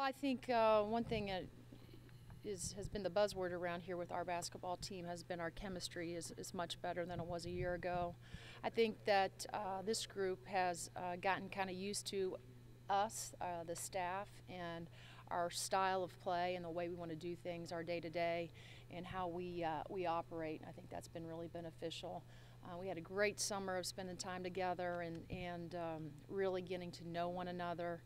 I think one thing has been the buzzword around here with our basketball team has been our chemistry is much better than it was a year ago. I think that this group has gotten kind of used to us, the staff, and our style of play and the way we want to do things, our day-to-day, and how we operate. I think that's been really beneficial. We had a great summer of spending time together and really getting to know one another.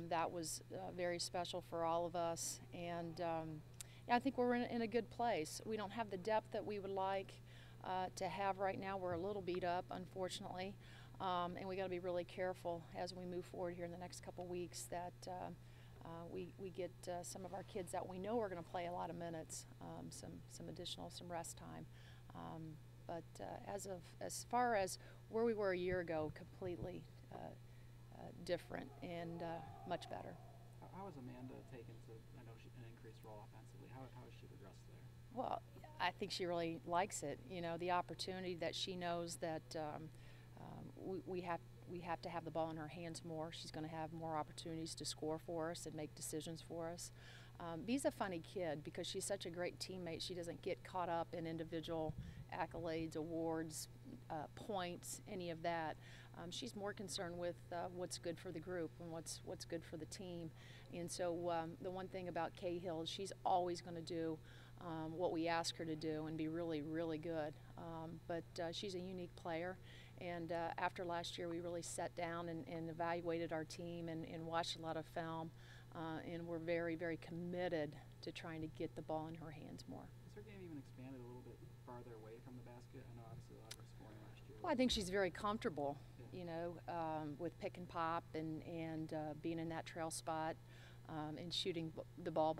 That was very special for all of us, and yeah, I think we're in a good place. We don't have the depth that we would like to have right now. We're a little beat up, unfortunately, and we got to be really careful as we move forward here in the next couple weeks that we get some of our kids that we know are going to play a lot of minutes, some additional rest time. But as far as where we were a year ago, completely different and much better. How has Amanda taken to, I know an increased role offensively, how has she progressed there? Well, I think she really likes it. You know, the opportunity that she knows that we have to have the ball in her hands more. She's going to have more opportunities to score for us and make decisions for us. Bee's a funny kid because she's such a great teammate. She doesn't get caught up in individual accolades, awards, points, any of that. She's more concerned with what's good for the group and what's good for the team. And so the one thing about Cahill is she's always going to do what we ask her to do and be really, really good. But she's a unique player. And after last year, we really sat down and evaluated our team and watched a lot of film. And we're very, very committed to trying to get the ball in her hands more. Has her game even expanded a little bit farther away from the basket? I know obviously a lot of her scoring last year. Well, I think she's very comfortable, you know, with pick and pop and being in that trail spot and shooting the ball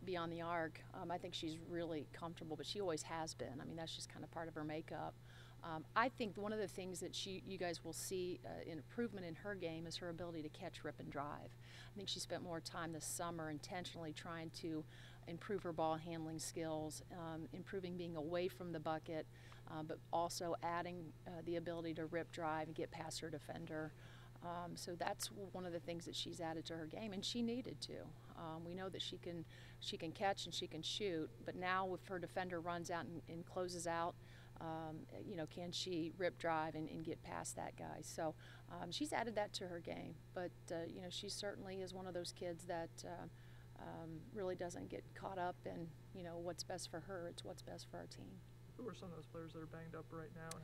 beyond the arc. I think she's really comfortable, but she always has been. I mean, that's just kind of part of her makeup. I think one of the things that you guys will see an improvement in her game is her ability to catch, rip, and drive. I think she spent more time this summer intentionally trying to improve her ball handling skills, improving being away from the bucket, but also adding the ability to rip, drive, and get past her defender. So that's one of the things that she's added to her game, and she needed to. We know that she can catch and she can shoot, but now if her defender runs out and closes out, you know, can she rip, drive, and get past that guy? So she's added that to her game, but you know, she certainly is one of those kids that really doesn't get caught up in, you know, what's best for her. It's what's best for our team. Who are some of those players that are banged up right now?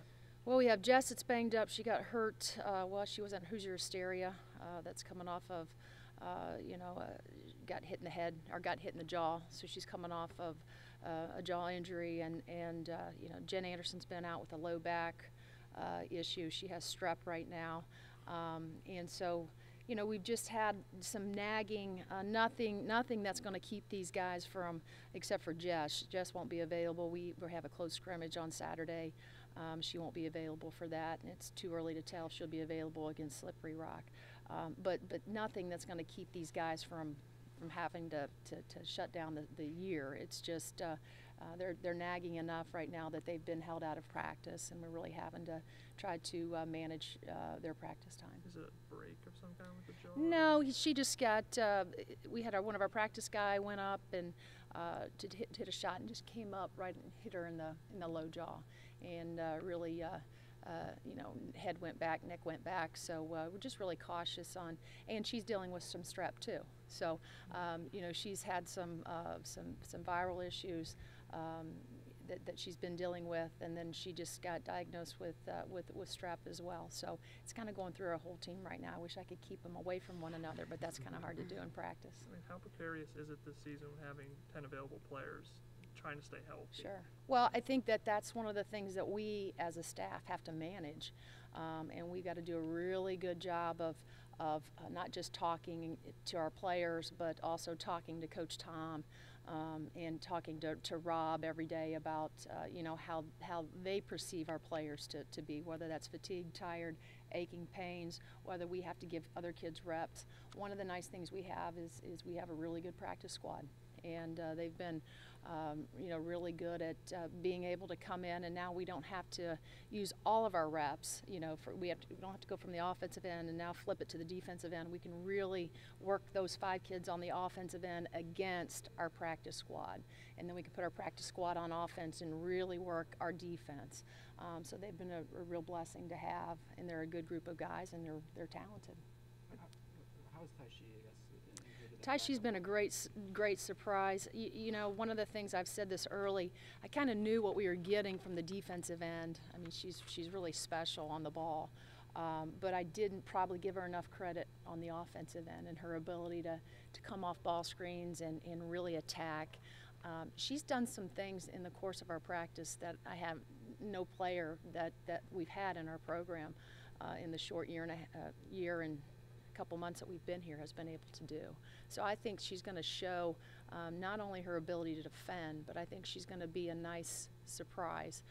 Well, we have Jess that's banged up. She got hurt. Well, she was on Hoosier Hysteria. That's coming off of, you know, got hit in the head or got hit in the jaw. So she's coming off of a jaw injury. And you know, Jen Anderson's been out with a low back issue. She has strep right now. And so, you know, we've just had some nagging, nothing that's going to keep these guys from, except for Jess. Jess won't be available. We have a close scrimmage on Saturday. She won't be available for that, and it's too early to tell if she'll be available against Slippery Rock. But nothing that's going to keep these guys from having to shut down the year. It's just they're nagging enough right now that they've been held out of practice, and we're really having to try to manage their practice time. Is it a break of some kind with the jaw? No, she just got. We had one of our practice guy went up and to hit a shot and just came up right and hit her in the low jaw, and really. You know, head went back, neck went back, so we're just really cautious on, and she's dealing with some strep too. So, you know, she's had some viral issues that she's been dealing with, and then she just got diagnosed with strep as well. So it's kind of going through our whole team right now. I wish I could keep them away from one another, but that's kind of hard to do in practice. I mean, how precarious is it this season having 10 available players? Trying to stay healthy? Sure. Well, I think that's one of the things that we as a staff have to manage, and we've got to do a really good job of not just talking to our players, but also talking to Coach Tom and talking to Rob every day about you know, how they perceive our players to be, whether that's fatigue, tired, aching pains, whether we have to give other kids reps. One of the nice things we have is we have a really good practice squad. and they've been really good at being able to come in, and now we don't have to use all of our reps. We don't have to go from the offensive end and now flip it to the defensive end. We can really work those 5 kids on the offensive end against our practice squad, and then we can put our practice squad on offense and really work our defense. So they've been a real blessing to have, and they're a good group of guys, and they're talented. How is Taishi, I guess? Taishi's been a great surprise. One of the things, I've said this early, I kind of knew what we were getting from the defensive end. I mean, she's really special on the ball, but I didn't probably give her enough credit on the offensive end and her ability to come off ball screens and really attack. She's done some things in the course of our practice that I have no player that we've had in our program in the short year and couple months that we've been here has been able to do. So I think she's going to show not only her ability to defend, but I think she's going to be a nice surprise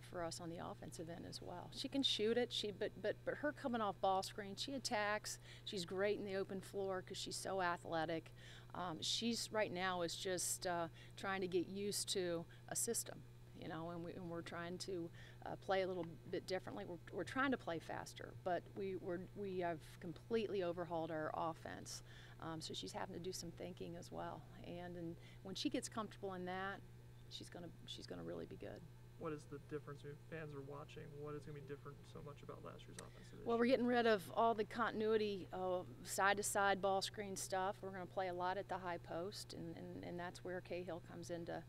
for us on the offensive end as well. She can shoot it, but her coming off ball screen, she attacks. She's great in the open floor because she's so athletic. She's right now is just trying to get used to a system. And we're trying to play a little bit differently. We're trying to play faster, but we have completely overhauled our offense. So she's having to do some thinking as well. And when she gets comfortable in that, she's gonna really be good. What is the difference if fans are watching? What is going to be different so much about last year's offense? Well, we're getting rid of all the continuity of side-to-side ball screen stuff. We're going to play a lot at the high post, and that's where Cahill comes into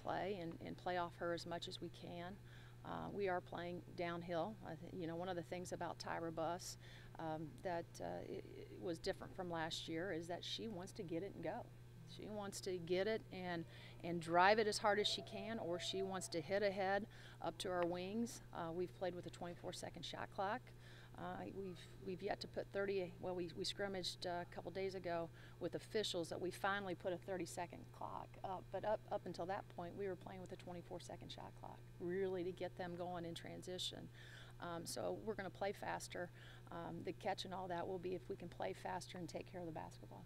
play and play off her as much as we can. We are playing downhill. One of the things about Tyra Buss that was different from last year is that she wants to get it and go. She wants to get it and drive it as hard as she can, or she wants to hit ahead up to our wings. We've played with a 24-second shot clock. We've yet to put 30. Well, we scrimmaged a couple days ago with officials that we finally put a 30-second clock up. But up until that point, we were playing with a 24-second shot clock, really to get them going in transition. So we're going to play faster. The catch and all that will be if we can play faster and take care of the basketball.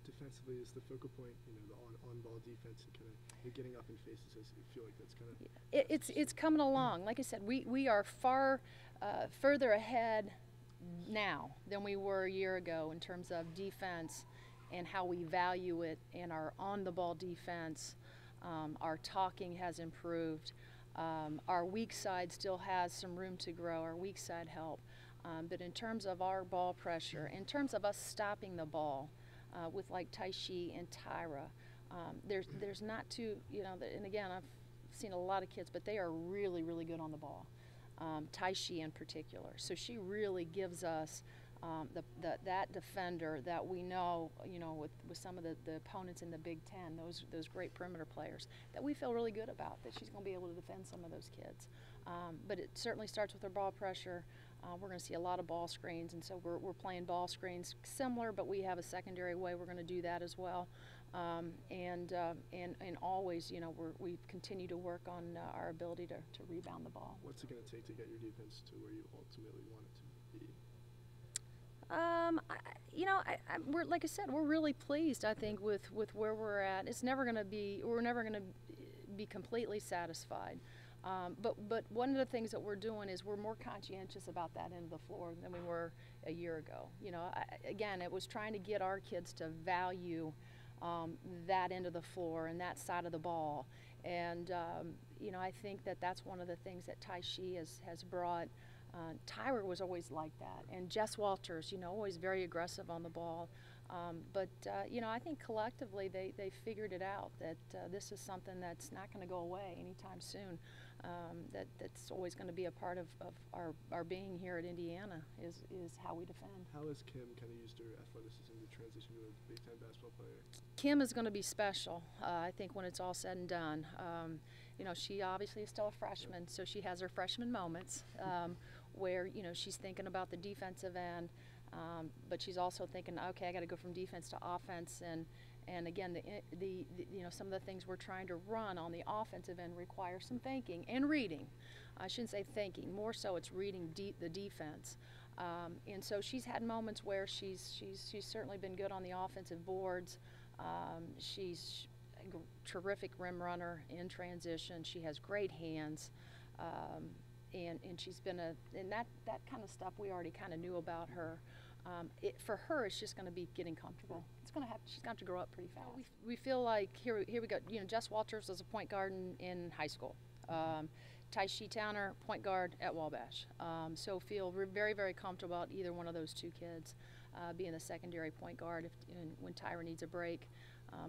Defensively is the focal point, the on-ball defense, and kind of getting up in faces. I feel like that's kind of it's coming along. Like I said, we are far further ahead now than we were a year ago in terms of defense and how we value it, and our on-the-ball defense. Our talking has improved. Our weak side still has some room to grow. Our weak side help, but in terms of our ball pressure, in terms of us stopping the ball. With like Taishi and Tyra, there's not too, and again, I've seen a lot of kids, but they are really, really good on the ball. Taishi in particular. So she really gives us that defender that we know, with some of the opponents in the Big Ten, those great perimeter players, that we feel really good about, that she's going to be able to defend some of those kids. But it certainly starts with her ball pressure. We're going to see a lot of ball screens, and so we're playing ball screens similar, but we have a secondary way we're going to do that as well. And always, we continue to work on our ability to rebound the ball. What's it going to take to get your defense to where you ultimately want it to be? We're, like I said, we're really pleased, I think, with where we're at. We're never going to be completely satisfied. But one of the things that we're doing is we're more conscientious about that end of the floor than we were a year ago. Again, it was trying to get our kids to value that end of the floor and that side of the ball. And, I think that's one of the things that Taishi has brought. Tyra was always like that. And Jess Walters, always very aggressive on the ball. But I think collectively they figured it out, that this is something that's not going to go away anytime soon. That's always going to be a part of our being here at Indiana is how we defend. How has Kim kind of used her athleticism to transition to a Big Ten basketball player? Kim is going to be special, I think, when it's all said and done. She obviously is still a freshman, so she has her freshman moments where, she's thinking about the defensive end, but she's also thinking, okay, I got to go from defense to offense, and again, the some of the things we're trying to run on the offensive end require some thinking and reading. I shouldn't say thinking, more so it's reading the defense. And so she's had moments where she's certainly been good on the offensive boards. She's a terrific rim runner in transition. She has great hands. And she's been and that kind of stuff we already kind of knew about her. For her, it's just going to be getting comfortable. She's going to have to grow up pretty fast. We feel like here we go. You know, Jess Walters was a point guard in high school. Tyshee Towner, point guard at Wabash. So feel very, very comfortable about either one of those two kids being the secondary point guard when Tyra needs a break.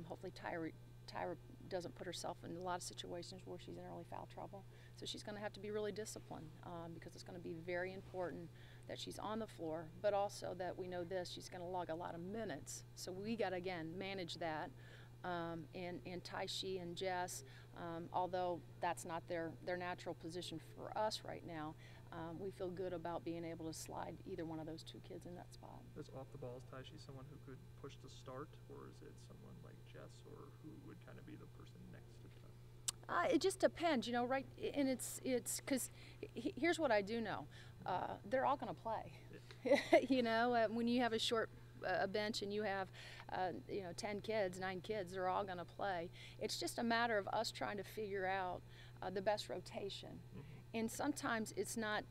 Hopefully Tyra doesn't put herself in a lot of situations where she's in early foul trouble. So she's going to have to be really disciplined because it's going to be very important that she's on the floor, but also that we know she's going to log a lot of minutes. So we got to, again, manage that. And Tyshee and Jess, although that's not their natural position for us right now, we feel good about being able to slide either one of those two kids in that spot. Is off the ball, is Tyshee someone who could push the start, or is it someone like Jess, or who would kind of be the person next to them? It just depends, you know, right? And it's because here's what I do know: they're all going to play. Yeah. You know, when you have a short bench and you have, 10 kids, 9 kids, they're all going to play. It's just a matter of us trying to figure out the best rotation. Mm-hmm. And sometimes it's not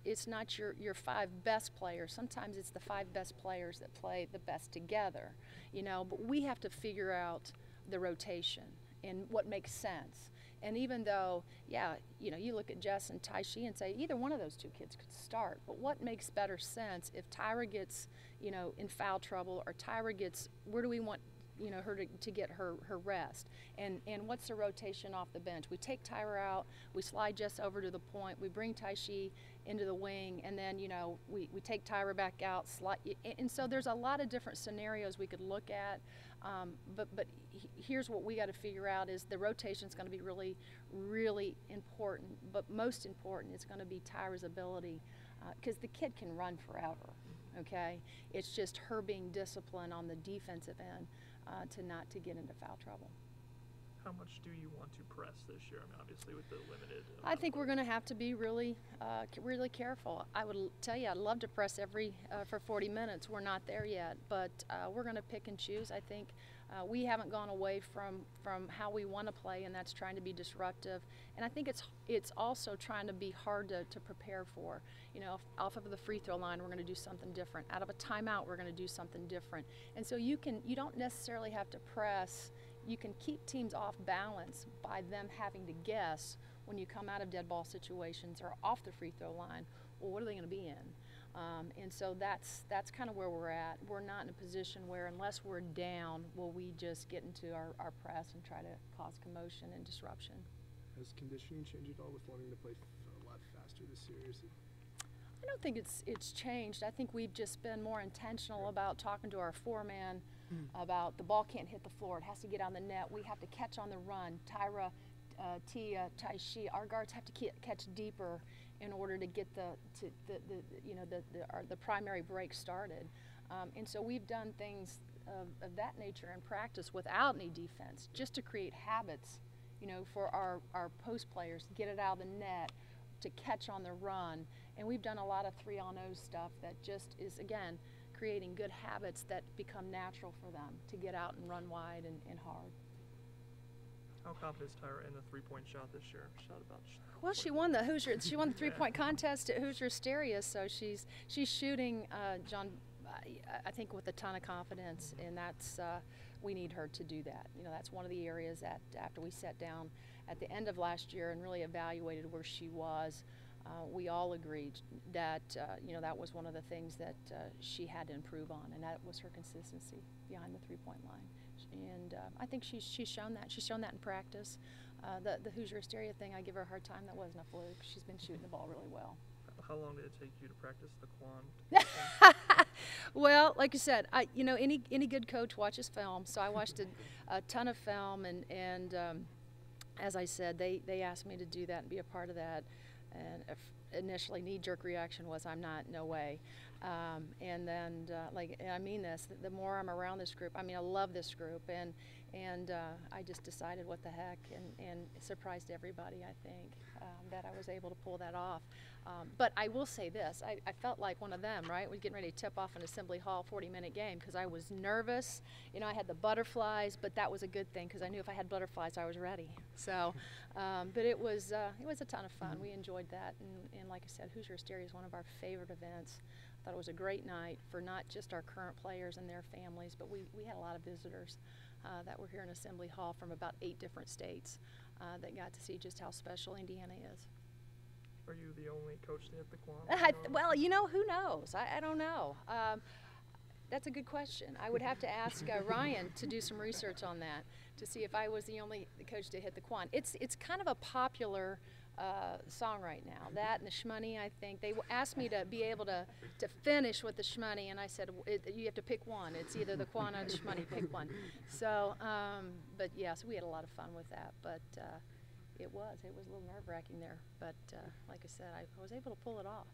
your 5 best players. Sometimes it's the 5 best players that play the best together, you know. But we have to figure out the rotation and what makes sense. And even though, you look at Jess and Tyshee and say either one of those two kids could start, but what makes better sense if Tyra gets, in foul trouble, or Tyra gets, where do we want, her to get her rest? And what's the rotation off the bench? We take Tyra out, we slide Jess over to the point, we bring Tyshee into the wing, and then, we take Tyra back out, and so there's a lot of different scenarios we could look at. But here's what we got to figure out is the rotation is going to be really, really important. But most important is going to be Tyra's ability, because the kid can run forever. Okay, it's just her being disciplined on the defensive end to get into foul trouble. How much do you want to press this year? I mean, obviously with the limited. I think we're going to have to be really, really careful. I would tell you, I'd love to press for 40 minutes. We're not there yet, but we're going to pick and choose. I think we haven't gone away from how we want to play, and that's trying to be disruptive. And I think it's also trying to be hard to prepare for. Off of the free throw line, we're going to do something different. Out of a timeout, we're going to do something different. And so you don't necessarily have to press. You can keep teams off balance by them having to guess when you come out of dead ball situations or off the free throw line, well, what are they going to be in? And so that's kind of where we're at. We're not in a position where, unless we're down, will we just get into our press and try to cause commotion and disruption. Has conditioning changed at all with wanting to play a lot faster this year? I don't think it's changed. I think we've just been more intentional about talking to our four-man about the ball can't hit the floor. It has to get on the net. We have to catch on the run. Tyra, Tia, Tyshee, our guards have to catch deeper in order to get the primary break started. And so we've done things of that nature in practice without any defense, just to create habits, for our post players to get it out of the net, to catch on the run. And we've done a lot of 3-on-0 stuff that just is, again, creating good habits that become natural for them to get out and run wide and hard. How confident is Tyra in the three-point shot this year? Well, she won the 3-point contest at Hoosier Hysteria, so she's shooting, John, I think with a ton of confidence, and that's we need her to do that. That's one of the areas that after we sat down at the end of last year and really evaluated where she was, we all agreed that that was one of the things that she had to improve on, and that was her consistency behind the three-point line. And I think she's shown that. She's shown that in practice. The Hoosier Hysteria thing, I give her a hard time. That wasn't a fluke. She's been shooting the ball really well. How long did it take you to practice the quant? Well, like you said, any good coach watches film. So I watched a ton of film, and as I said, they asked me to do that and be a part of that. And initially, knee-jerk reaction was, I'm not, no way. And then, and I mean this, the more I'm around this group, I mean, I love this group, and I just decided what the heck, and it surprised everybody, I think, that I was able to pull that off. But I will say this, I felt like one of them, right? Was getting ready to tip off an Assembly Hall 40-minute game because I was nervous. You know, I had the butterflies, but that was a good thing because I knew if I had butterflies, I was ready. So, but it was a ton of fun. We enjoyed that, and like I said, Hoosier Hysteria is one of our favorite events. I thought it was a great night for not just our current players and their families, but we had a lot of visitors that were here in Assembly Hall from about 8 different states that got to see just how special Indiana is. Are you the only coach to hit the Quan? Well, you know, who knows? I don't know. That's a good question. I would have to ask Ryan to do some research on that to see if I was the only coach to hit the Quan. It's kind of a popular song right now. That and the Shmoney, I think. They asked me to be able to finish with the Shmoney, and I said, you have to pick one. It's either the Quan or the Shmoney. Pick one. So, but yeah, so we had a lot of fun with that. But it was a little nerve-wracking there. But like I said, I was able to pull it off.